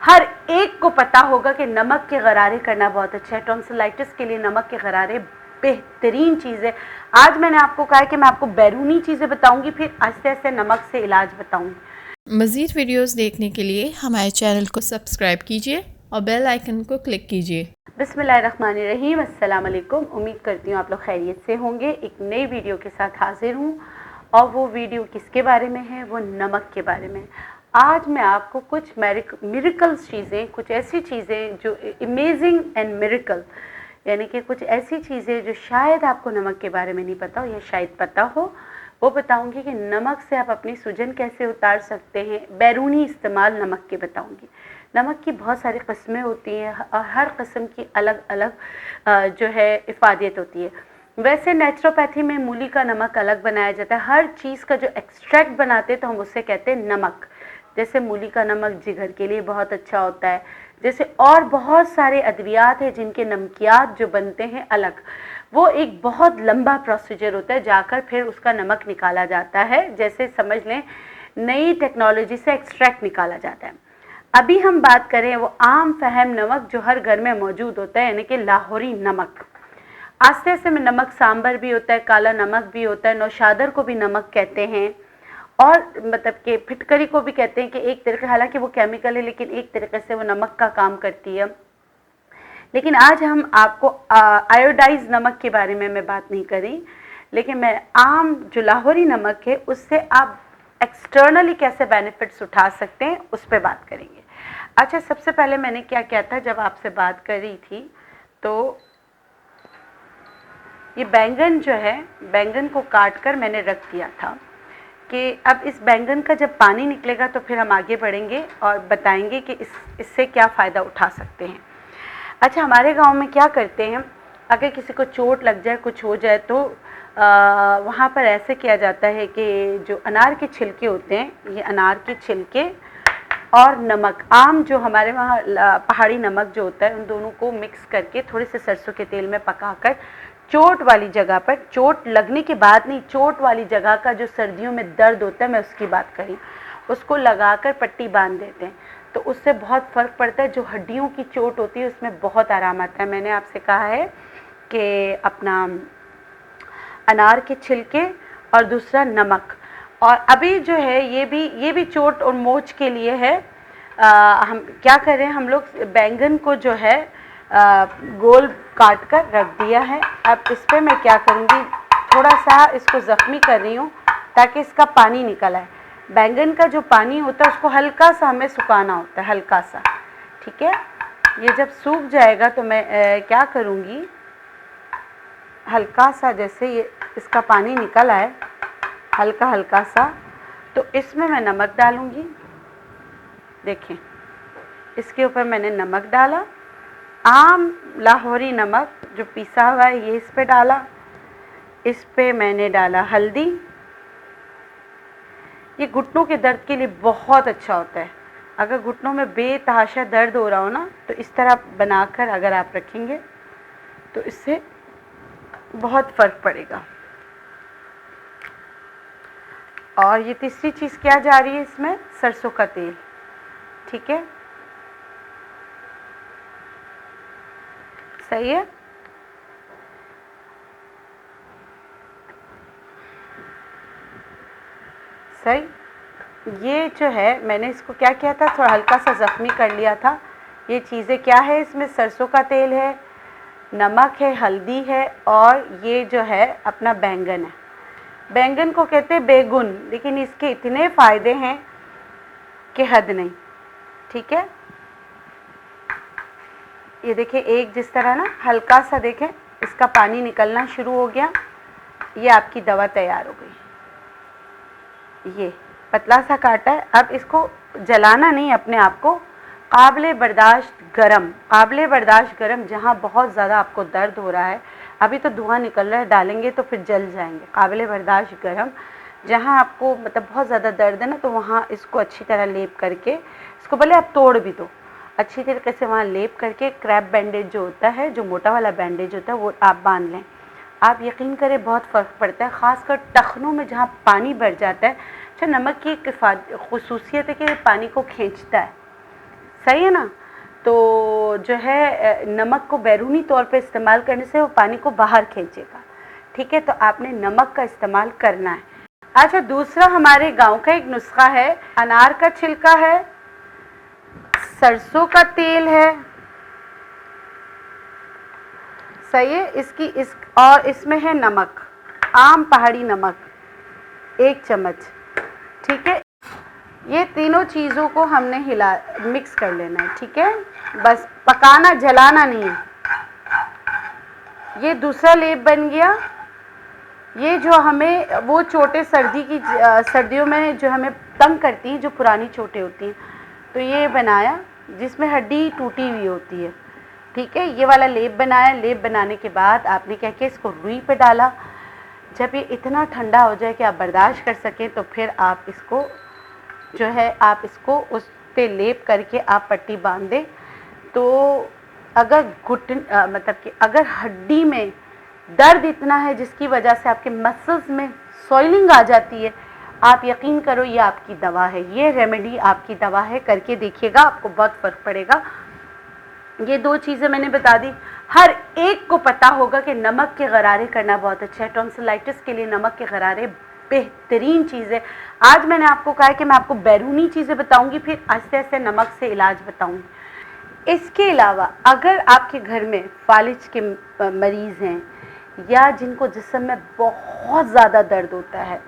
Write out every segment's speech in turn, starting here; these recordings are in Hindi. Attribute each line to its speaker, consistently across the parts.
Speaker 1: हर एक को पता होगा कि नमक के गरारे करना बहुत अच्छा है। टॉन्सिलाइटिस के लिए नमक के गरारे बेहतरीन चीज़ है। आज मैंने आपको कहा है कि मैं आपको बैरूनी चीज़ें बताऊंगी, फिर आहिस्ते आहिस्ते नमक से इलाज बताऊंगी।
Speaker 2: मज़ीद वीडियोस देखने के लिए हमारे चैनल को सब्सक्राइब कीजिए और बेल आइकन को क्लिक कीजिए।
Speaker 1: बिस्मिल्लाहिर्रहमानिर्रहीम, अस्सलाम वालेकुम। उम्मीद करती हूँ आप लोग खैरियत से होंगे। एक नई वीडियो के साथ हाजिर हूँ और वो वीडियो किसके बारे में है? वो नमक के बारे में। आज मैं आपको कुछ मिरेकल्स चीज़ें, कुछ ऐसी चीज़ें जो अमेजिंग एंड मिरेकल, यानी कि कुछ ऐसी चीज़ें जो शायद आपको नमक के बारे में नहीं पता हो या शायद पता हो, वो बताऊंगी कि नमक से आप अपनी सूजन कैसे उतार सकते हैं। बैरूनी इस्तेमाल नमक के बताऊंगी। नमक की बहुत सारी किस्में होती हैं और हर किस्म की अलग अलग जो है इफ़ादियत होती है। वैसे नेचुरोपैथी में मूली का नमक अलग बनाया जाता है। हर चीज़ का जो एक्सट्रैक्ट बनाते हैं तो हम उससे कहते हैं नमक। जैसे मूली का नमक जिगर के लिए बहुत अच्छा होता है। जैसे और बहुत सारे अद्वियात हैं जिनके नमकियात जो बनते हैं अलग, वो एक बहुत लंबा प्रोसीजर होता है, जाकर फिर उसका नमक निकाला जाता है। जैसे समझ लें नई टेक्नोलॉजी से एक्सट्रैक्ट निकाला जाता है। अभी हम बात करें वो आम फहम नमक जो हर घर में मौजूद होता है, यानी कि लाहौरी नमक। आस्ते आस्ते में नमक सांबर भी होता है, काला नमक भी होता है, नौशादर को भी नमक कहते हैं और मतलब कि फिटकरी को भी कहते हैं कि एक तरीके, हालांकि वो केमिकल है लेकिन एक तरीके से वो नमक का काम करती है। लेकिन आज हम आपको आयोडाइज नमक के बारे में मैं बात नहीं करी, लेकिन मैं आम जो लाहौरी नमक है उससे आप एक्सटर्नली कैसे बेनिफिट्स उठा सकते हैं उस पर बात करेंगे। अच्छा, सबसे पहले मैंने क्या किया था जब आपसे बात कर रही थी, तो ये बैंगन जो है, बैंगन को काट कर मैंने रख दिया था कि अब इस बैंगन का जब पानी निकलेगा तो फिर हम आगे बढ़ेंगे और बताएंगे कि इससे क्या फ़ायदा उठा सकते हैं। अच्छा, हमारे गांव में क्या करते हैं, अगर किसी को चोट लग जाए, कुछ हो जाए, तो वहाँ पर ऐसे किया जाता है कि जो अनार के छिलके होते हैं, ये अनार के छिलके और नमक, आम जो हमारे वहाँ पहाड़ी नमक जो होता है, उन दोनों को मिक्स करके थोड़े से सरसों के तेल में पकाकर चोट वाली जगह पर, चोट लगने के बाद नहीं, चोट वाली जगह का जो सर्दियों में दर्द होता है, मैं उसकी बात करी, उसको लगाकर पट्टी बांध देते हैं तो उससे बहुत फ़र्क पड़ता है। जो हड्डियों की चोट होती है उसमें बहुत आराम आता है। मैंने आपसे कहा है कि अपना अनार के छिलके और दूसरा नमक, और अभी जो है ये भी चोट और मोच के लिए है। हम क्या कर रहे हैं, हम लोग बैंगन को जो है गोल काट कर रख दिया है। अब इस पर मैं क्या करूँगी, थोड़ा सा इसको ज़ख्मी कर रही हूँ ताकि इसका पानी निकल आए। बैंगन का जो पानी होता है उसको हल्का सा हमें सुखाना होता है, हल्का सा, ठीक है। ये जब सूख जाएगा तो मैं क्या करूँगी, हल्का सा जैसे ये इसका पानी निकल आए हल्का हल्का सा, तो इसमें मैं नमक डालूँगी। देखें, इसके ऊपर मैंने नमक डाला, आम लाहौरी नमक जो पिसा हुआ है ये इस पे डाला। इस पे मैंने डाला हल्दी। ये घुटनों के दर्द के लिए बहुत अच्छा होता है। अगर घुटनों में बेतहाशा दर्द हो रहा हो ना, तो इस तरह बनाकर अगर आप रखेंगे तो इससे बहुत फ़र्क पड़ेगा। और ये तीसरी चीज़ क्या जा रही है इसमें, सरसों का तेल, ठीक है, सही है। सही, ये जो है मैंने इसको क्या किया था, थोड़ा हल्का सा ज़ख्मी कर लिया था। ये चीज़ें क्या है, इसमें सरसों का तेल है, नमक है, हल्दी है और ये जो है अपना बैंगन है। बैंगन को कहते हैं बेगुन, लेकिन इसके इतने फ़ायदे हैं कि हद नहीं, ठीक है। ये देखिए, एक जिस तरह ना हल्का सा देखें इसका पानी निकलना शुरू हो गया, ये आपकी दवा तैयार हो गई। ये पतला सा काटा है। अब इसको जलाना नहीं, अपने आप को काबिल बर्दाश्त गरम, काबिल बर्दाश्त गरम, जहाँ बहुत ज़्यादा आपको दर्द हो रहा है, अभी तो धुआं निकल रहा है, डालेंगे तो फिर जल जाएंगे। काबिल बर्दाश्त गरम, जहाँ आपको मतलब बहुत ज़्यादा दर्द है ना, तो वहाँ इसको अच्छी तरह लेप करके, इसको भले आप तोड़ भी दो, अच्छी तरीके से वहाँ लेप करके, क्रैप बैंडेज जो होता है, जो मोटा वाला बैंडेज होता है, वो आप बांध लें। आप यकीन करें बहुत फ़र्क पड़ता है, ख़ासकर टखनों में जहाँ पानी भर जाता है। अच्छा, नमक की एक ख़ुसूसियत है कि पानी को खींचता है, सही है ना। तो जो है नमक को बैरूनी तौर पे इस्तेमाल करने से वो पानी को बाहर खींचेगा, ठीक है। तो आपने नमक का इस्तेमाल करना है। अच्छा, दूसरा हमारे गांव का एक नुस्खा है, अनार का छिलका है, सरसों का तेल है, सही है, और इसमें है नमक, आम पहाड़ी नमक 1 चम्मच, ठीक है। ये तीनों चीज़ों को हमने मिक्स कर लेना है, ठीक है। बस पकाना, जलाना नहीं है। ये दूसरा लेप बन गया। ये जो हमें वो चोटें सर्दियों में जो हमें तंग करती हैं, जो पुरानी चोटें होती हैं, तो ये बनाया जिसमें हड्डी टूटी हुई होती है, ठीक है। ये वाला लेप बनाया। लेप बनाने के बाद आपने क्या किया, इसको रुई पे डाला। जब ये इतना ठंडा हो जाए कि आप बर्दाश्त कर सकें, तो फिर आप इसको जो है आप इसको उस पे लेप करके आप पट्टी बांध दें। तो अगर मतलब कि अगर हड्डी में दर्द इतना है जिसकी वजह से आपके मसल्स में सॉइलिंग आ जाती है, आप यकीन करो ये आपकी दवा है, ये रेमेडी आपकी दवा है। करके देखिएगा, आपको बहुत फ़र्क पड़ेगा। ये 2 चीज़ें मैंने बता दी। हर एक को पता होगा कि नमक के गरारे करना बहुत अच्छा है। टॉन्सिलाइटिस के लिए नमक के गरारे बेहतरीन चीज़ है। आज मैंने आपको कहा है कि मैं आपको बैरूनी चीज़ें बताऊंगी, फिर आस्ते आस्ते नमक से इलाज बताऊंगी। इसके अलावा अगर आपके घर में फालिज के मरीज़ हैं या जिनको जिस्म में बहुत ज़्यादा दर्द होता है,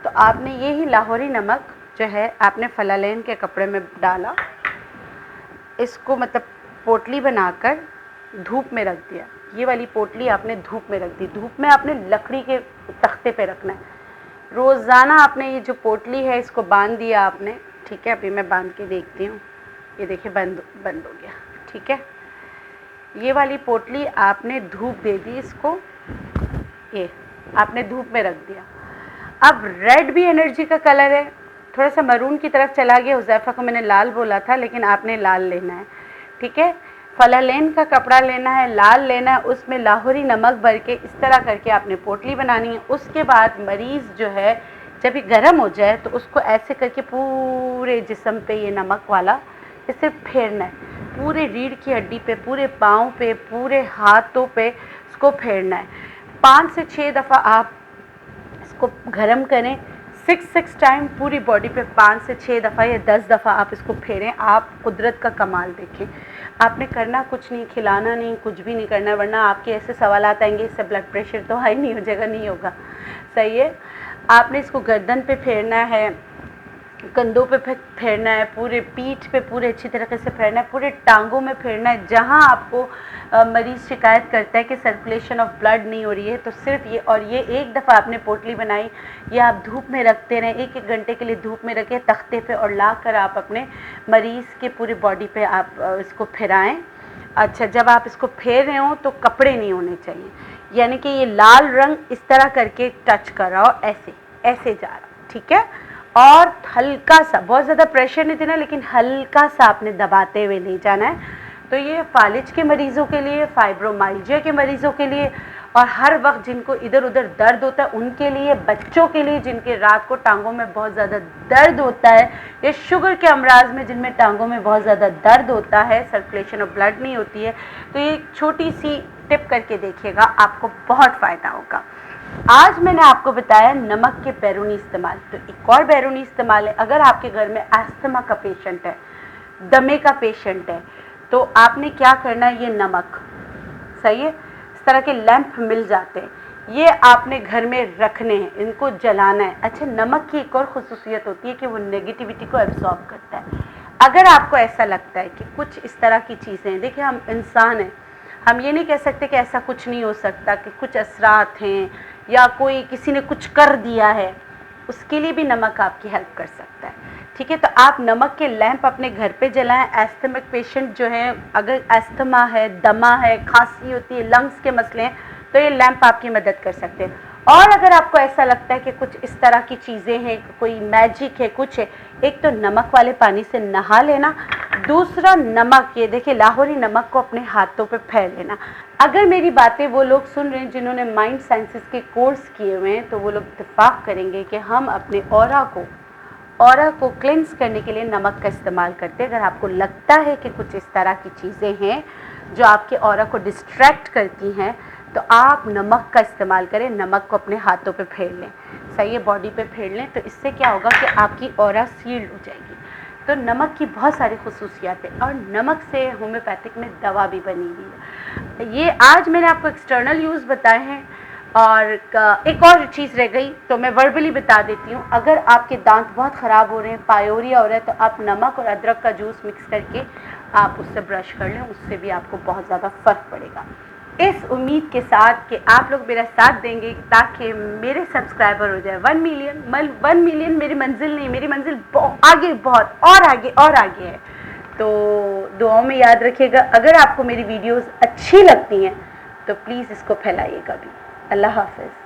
Speaker 1: तो आपने यही लाहौरी नमक जो है आपने फलालेन के कपड़े में डाला, इसको मतलब पोटली बनाकर धूप में रख दिया। ये वाली पोटली आपने धूप में रख दी। धूप में आपने लकड़ी के तख्ते पे रखना है। रोज़ाना आपने ये जो पोटली है इसको बांध दिया आपने, ठीक है। अभी मैं बांध के देखती हूँ। ये देखिए बंद हो गया, ठीक है। ये वाली पोटली आपने धूप दे दी इसको, ये आपने धूप में रख दिया। अब रेड भी एनर्जी का कलर है, थोड़ा सा मरून की तरफ चला गया। हुज़ैफा को मैंने लाल बोला था, लेकिन आपने लाल लेना है, ठीक है। फलालेन का कपड़ा लेना है, लाल लेना है, उसमें लाहौरी नमक भर के इस तरह करके आपने पोटली बनानी है। उसके बाद मरीज़ जो है जब ये गर्म हो जाए तो उसको ऐसे करके पूरे जिस्म पे ये नमक वाला इसे फेरना है, पूरे रीढ़ की हड्डी पे, पूरे पाँव पे, पूरे हाथों पे इसको फेरना है। 5 से 6 दफ़ा आप इसको गर्म करें, 6 टाइम पूरी बॉडी पे 5 से 6 दफ़ा या 10 दफ़ा आप इसको फेरें। आप कुदरत का कमाल देखें। आपने करना कुछ नहीं, खिलाना नहीं, कुछ भी नहीं करना, वरना आपके ऐसे सवालात आएंगे इससे ब्लड प्रेशर तो हाई नहीं हो जाएगा, नहीं होगा, सही है। आपने इसको गर्दन पे फेरना है, कंधों पे फेरना है, पूरे पीठ पे पूरे अच्छी तरीके से फेरना है, पूरे टांगों में फेरना है। जहाँ आपको मरीज़ शिकायत करता है कि सर्कुलेशन ऑफ ब्लड नहीं हो रही है, तो सिर्फ ये, और ये एक दफ़ा आपने पोटली बनाई, ये आप धूप में रखते रहें, 1-1 घंटे के लिए धूप में रखें तख्ते पे, और ला कर आप अपने मरीज़ के पूरी बॉडी पे आप इसको फिराएँ। अच्छा, जब आप इसको फेर रहे हो तो कपड़े नहीं होने चाहिए, यानी कि ये लाल रंग इस तरह करके टच कर रहा हो, ऐसे ऐसे जा रहा, ठीक है। और हल्का सा, बहुत ज़्यादा प्रेशर नहीं देना, लेकिन हल्का सा आपने दबाते हुए ले जाना है। तो ये फालिज के मरीज़ों के लिए, फाइब्रोमाइल्जिया के मरीज़ों के लिए, और हर वक्त जिनको इधर उधर दर्द होता है उनके लिए, बच्चों के लिए जिनके रात को टांगों में बहुत ज़्यादा दर्द होता है, या शुगर के अमराज में जिनमें टांगों में बहुत ज़्यादा दर्द होता है, सर्कुलेशन ऑफ ब्लड नहीं होती है, तो ये छोटी सी टिप करके देखिएगा, आपको बहुत फ़ायदा होगा। आज मैंने आपको बताया नमक के बैरूनी इस्तेमाल। तो एक और बैरूनी इस्तेमाल है, अगर आपके घर में अस्थमा का पेशेंट है, दमे का पेशेंट है, तो आपने क्या करना है, ये नमक, सही है, इस तरह के लैंप मिल जाते हैं, ये आपने घर में रखने हैं, इनको जलाना है। अच्छा, नमक की एक और ख़ुसूसियत होती है कि वो नेगेटिविटी को एब्जॉर्ब करता है। अगर आपको ऐसा लगता है कि कुछ इस तरह की चीज़ें हैं, देखिए हम इंसान हैं, हम ये नहीं कह सकते कि ऐसा कुछ नहीं हो सकता, कि कुछ असरात हैं या कोई किसी ने कुछ कर दिया है, उसके लिए भी नमक आपकी हेल्प कर सकता है, ठीक है। तो आप नमक के लैंप अपने घर पे जलाएं। एस्थमिक पेशेंट जो है, अगर एस्थमा है, दमा है, खांसी होती है, लंग्स के मसले हैं, तो ये लैंप आपकी मदद कर सकते हैं। और अगर आपको ऐसा लगता है कि कुछ इस तरह की चीज़ें हैं, कोई मैजिक है, कुछ है, एक तो नमक वाले पानी से नहा लेना, दूसरा नमक, ये देखिए लाहौरी नमक को अपने हाथों पे फेर लेना। अगर मेरी बातें वो लोग सुन रहे हैं जिन्होंने माइंड साइंसेस के कोर्स किए हुए हैं, तो वो लोग इत्तेफाक करेंगे कि हम अपने ऑरा को ऑरा को क्लेंस करने के लिए नमक का इस्तेमाल करते हैं। अगर आपको लगता है कि कुछ इस तरह की चीज़ें हैं जो आपके ऑरा को डिस्ट्रैक्ट करती हैं, तो आप नमक का इस्तेमाल करें। नमक को अपने हाथों पे फेर लें, सही है, बॉडी पे फेर लें, तो इससे क्या होगा कि आपकी ऑरा सील्ड हो जाएगी। तो नमक की बहुत सारी खुसूसियात है और नमक से होम्योपैथिक में दवा भी बनी हुई है। ये आज मैंने आपको एक्सटर्नल यूज़ बताए हैं। और एक और चीज़ रह गई तो मैं वर्बली बता देती हूँ। अगर आपके दांत बहुत ख़राब हो रहे हैं, पायोरिया हो रहा है, तो आप नमक और अदरक का जूस मिक्स करके आप उससे ब्रश कर लें, उससे भी आपको बहुत ज़्यादा फ़र्क पड़ेगा। इस उम्मीद के साथ कि आप लोग मेरा साथ देंगे ताकि मेरे सब्सक्राइबर हो जाए 1 मिलियन। 1 मिलियन मेरी मंजिल नहीं, मेरी मंजिल आगे, बहुत और आगे है। तो दुआओं में याद रखिएगा। अगर आपको मेरी वीडियोस अच्छी लगती हैं तो प्लीज़ इसको फैलाइएगा भी। अल्लाह हाफ़िज़।